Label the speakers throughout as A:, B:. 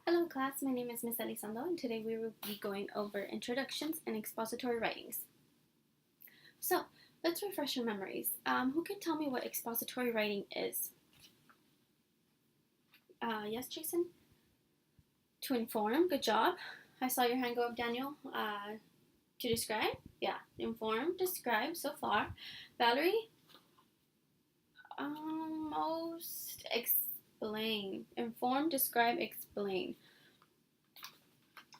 A: Hello class, my name is Miss Elizondo and today we will be going over introductions and expository writings. So, let's refresh our memories. Who can tell me what expository writing is? Yes, Jason? To inform, good job. I saw your hand go up, Daniel. To describe? Yeah, inform, describe so far. Valerie? Most explain. Inform, describe, explain.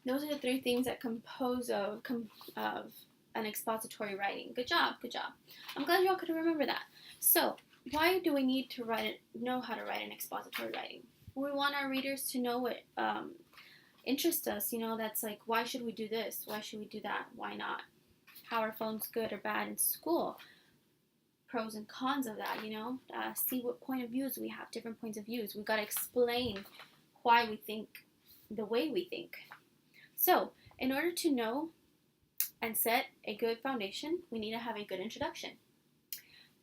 A: Those are the three things that compose of an expository writing. Good job, good job. I'm glad you all could remember that. So, why do we need to know how to write an expository writing? We want our readers to know what interests us. That's like, why should we do this? Why should we do that? Why not? How are phones good or bad in school? Pros and cons of that. See what point of views we have. Different points of views. We've got to explain why we think the way we think. So, in order to know and set a good foundation, we need to have a good introduction.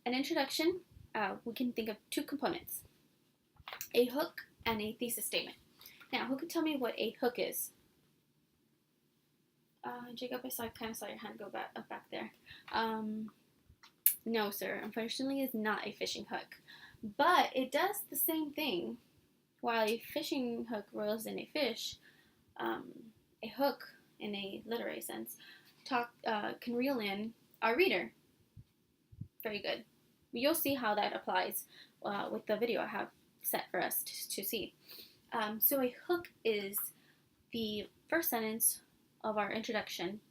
A: An introduction, we can think of two components, a hook and a thesis statement. Now, who can tell me what a hook is? Jacob, I kind of saw your hand go back there. No, sir, unfortunately, it's not a fishing hook. But it does the same thing. While a fishing hook reels in a fish, a hook, in a literary sense, can reel in our reader. Very good. You'll see how that applies with the video I have set for us to see. So a hook is the first sentence of our introduction.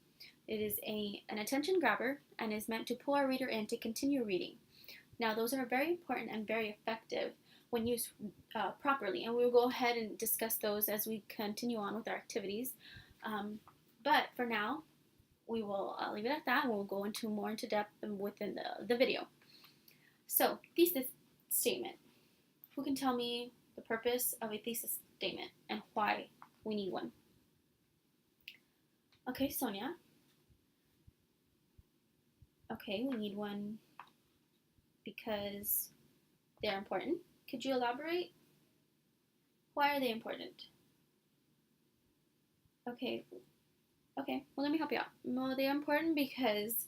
A: It is an attention grabber and is meant to pull our reader in to continue reading. Now, those are very important and very effective when used properly, and we will go ahead and discuss those as we continue on with our activities. But for now, we will leave it at that, and we'll go into more into depth within the video. So, thesis statement. Who can tell me the purpose of a thesis statement and why we need one? Okay, Sonia. Okay, we need one because they're important. Could you elaborate? Why are they important? Okay, well, let me help you out. Well, they're important because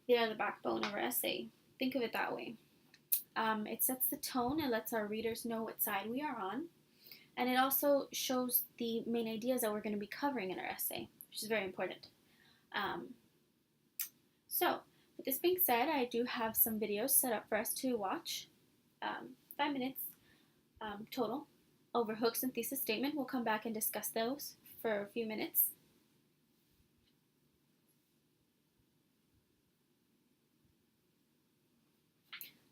A: they are the backbone of our essay. Think of it that way. It sets the tone and lets our readers know what side we are on. And it also shows the main ideas that we're going to be covering in our essay, which is very important. So, with this being said, I do have some videos set up for us to watch. 5 minutes total over hooks and thesis statement. We'll come back and discuss those for a few minutes.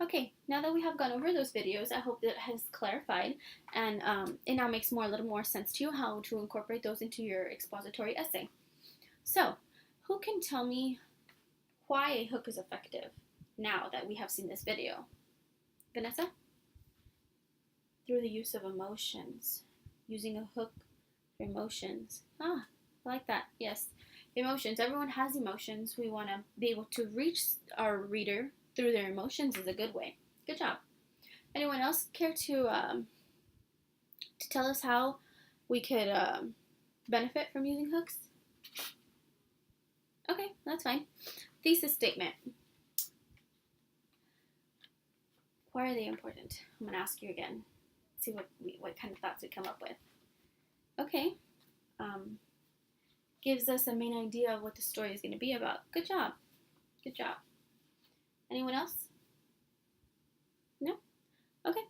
A: Okay, now that we have gone over those videos, I hope that has clarified and it now makes a little more sense to you how to incorporate those into your expository essay. So, who can tell me why a hook is effective now that we have seen this video? Vanessa? Through the use of emotions. Using a hook for emotions. I like that. Yes, emotions. Everyone has emotions. We want to be able to reach our reader through their emotions is a good way. Good job. Anyone else care to tell us how we could benefit from using hooks? Okay, that's fine. Thesis statement. Why are they important? I'm going to ask you again. See what kind of thoughts we come up with. Okay. Gives us a main idea of what the story is going to be about. Good job. Good job. Anyone else? No? Okay.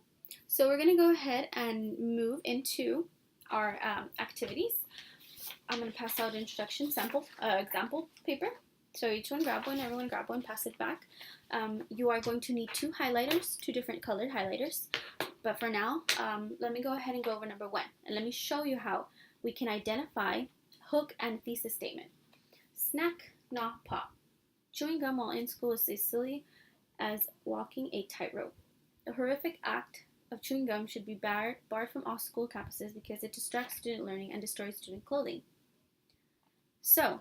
A: So we're going to go ahead and move into our activities. I'm going to pass out introduction example paper. So each one grab one, everyone grab one, pass it back. You are going to need two different colored highlighters. But for now, let me go ahead and go over number 1. And let me show you how we can identify hook and thesis statement. Snack, gnaw, pop. Chewing gum while in school is as silly as walking a tightrope. The horrific act of chewing gum should be barred from all school campuses because it distracts student learning and destroys student clothing. So,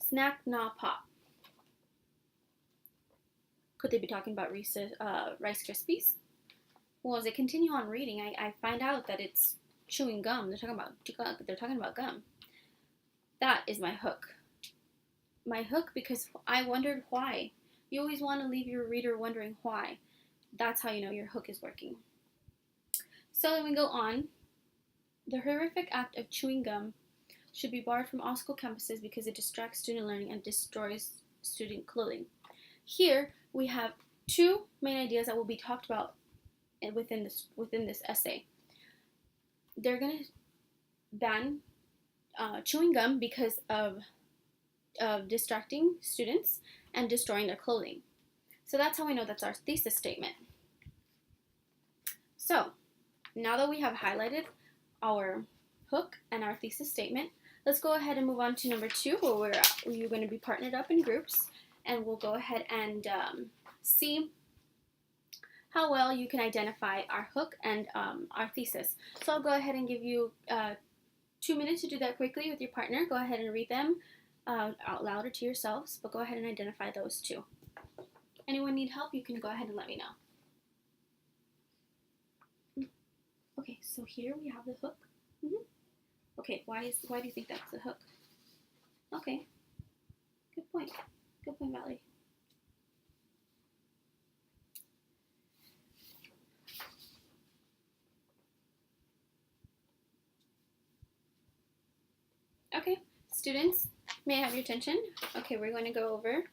A: snack, gnaw, pop. Could they be talking about Rice Krispies? Well, as I continue on reading, I find out that it's chewing gum. They're talking about gum. That is my hook. My hook, because I wondered why. You always want to leave your reader wondering why. That's how you know your hook is working. So then we go on. The horrific act of chewing gum should be barred from all school campuses because it distracts student learning and destroys student clothing. Here we have two main ideas that will be talked about within this essay. They're going to ban chewing gum because of distracting students and destroying their clothing. So that's how we know that's our thesis statement. So now that we have highlighted our hook and our thesis statement, let's go ahead and move on to number 2, where you're going to be partnered up in groups, and we'll go ahead and see how well you can identify our hook and our thesis. So I'll go ahead and give you 2 minutes to do that quickly with your partner. Go ahead and read them out loud or to yourselves, but go ahead and identify those two. Anyone need help, you can go ahead and let me know. Okay, so here we have the hook. Okay, why do you think that's the hook? Okay, good point. Good point, Valerie. Okay, students, may I have your attention? Okay, we're going to go over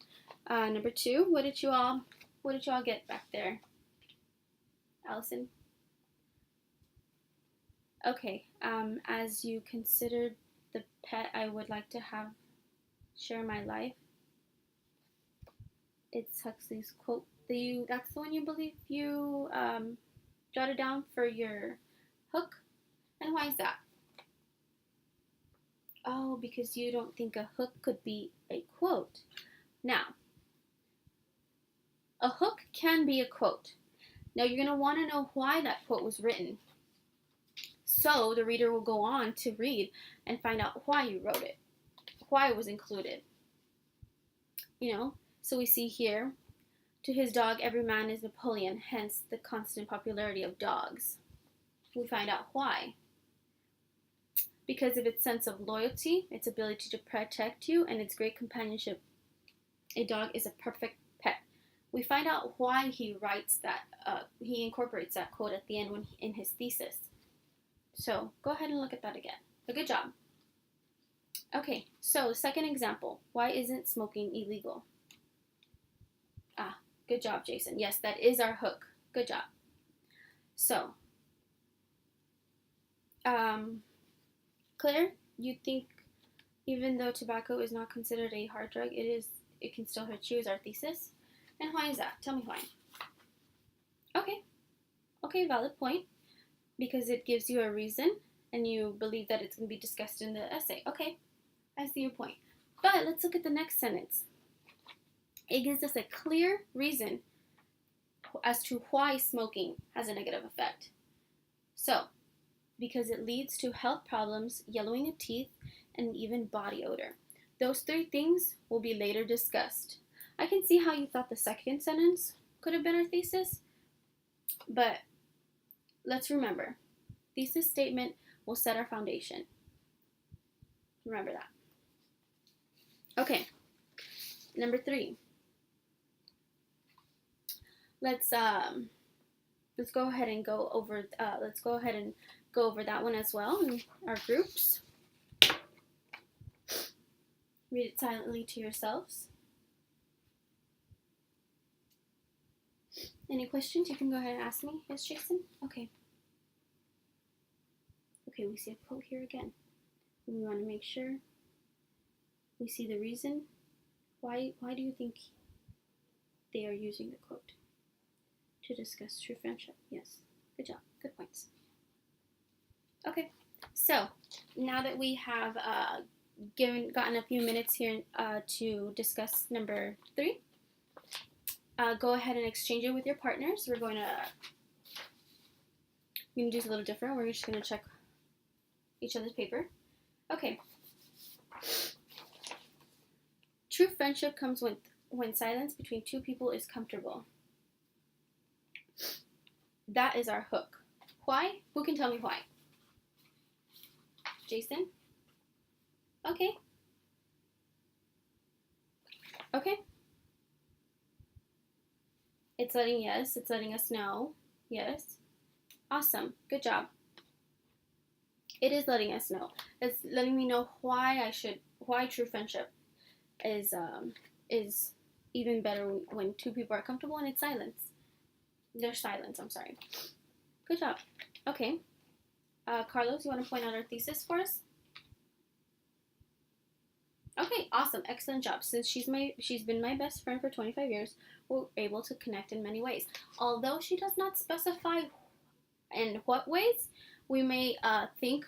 A: number 2. What did you all get back there? Allison? Okay, as you considered the pet I would like to have share my life, it's Huxley's quote. That's the one you believe you jotted down for your hook? And why is that? Oh, because you don't think a hook could be a quote. Now, a hook can be a quote. Now, you're going to want to know why that quote was written. So the reader will go on to read and find out why you wrote it, why it was included. So we see here, to his dog, every man is Napoleon, hence the constant popularity of dogs. We find out why. Because of its sense of loyalty, its ability to protect you, and its great companionship, a dog is a perfect pet. We find out why he writes that, he incorporates that quote at the end in his thesis. So go ahead and look at that again. But good job. Okay, so second example. Why isn't smoking illegal? Good job, Jason. Yes, that is our hook. Good job. So, Claire, you think even though tobacco is not considered a hard drug, it can still hurt you, is our thesis? And why is that? Tell me why. Okay, valid point. Because it gives you a reason, and you believe that it's going to be discussed in the essay. Okay, I see your point. But let's look at the next sentence. It gives us a clear reason as to why smoking has a negative effect. So, because it leads to health problems, yellowing of teeth, and even body odor. Those 3 things will be later discussed. I can see how you thought the second sentence could have been our thesis, but let's remember, thesis statement will set our foundation. Remember that. Okay, number 3. Let's go ahead and go over that one as well in our groups. Read it silently to yourselves. Any questions? You can go ahead and ask me. Yes, Jason? Okay. Okay, we see a quote here again. We want to make sure we see the reason. Why do you think they are using the quote? To discuss true friendship. Yes. Good job. Good points. Okay. So, now that we have gotten a few minutes here to discuss number 3, go ahead and exchange it with your partners. We're going to do this a little different. We're just going to check each other's paper. Okay. True friendship comes when silence between 2 people is comfortable. That is our hook. Why? Who can tell me why? Jason? Okay. Okay. It's letting us know. Yes. Awesome. Good job. It is letting us know. It's letting me know why true friendship is even better when two people are comfortable and it's silence. There's silence, I'm sorry. Good job. Okay. Carlos, you want to point out our thesis for us? Okay, awesome. Excellent job. Since she's been my best friend for 25 years, we're able to connect in many ways. Although she does not specify in what ways, we may think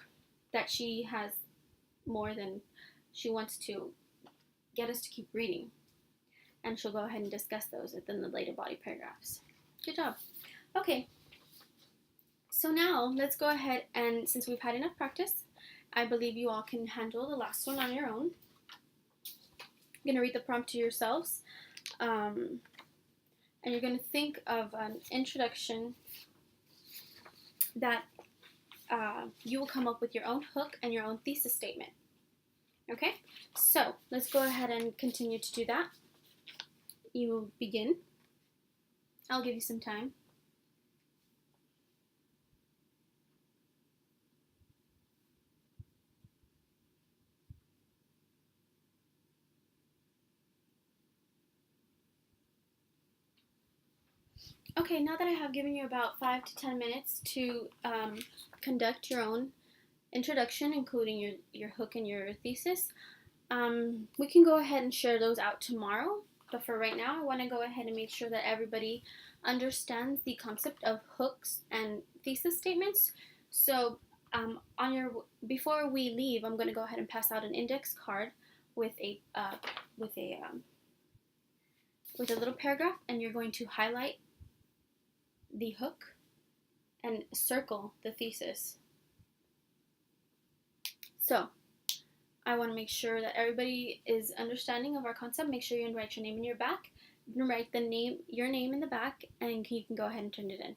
A: that she has more than she wants to get us to keep reading. And she'll go ahead and discuss those within the later body paragraphs. Good job. Okay. So now let's go ahead and, since we've had enough practice, I believe you all can handle the last one on your own. You're going to read the prompt to yourselves. And you're going to think of an introduction that you will come up with your own hook and your own thesis statement. Okay? So let's go ahead and continue to do that. You will begin. I'll give you some time. Okay, now that I have given you about 5 to 10 minutes to conduct your own introduction, including your hook and your thesis, we can go ahead and share those out tomorrow. But for right now, I want to go ahead and make sure that everybody understands the concept of hooks and thesis statements. So before we leave, I'm going to go ahead and pass out an index card with a little paragraph, and you're going to highlight the hook and circle the thesis. So I want to make sure that everybody is understanding of our concept. Make sure you write your name in your back. Write your name in the back, and you can go ahead and turn it in.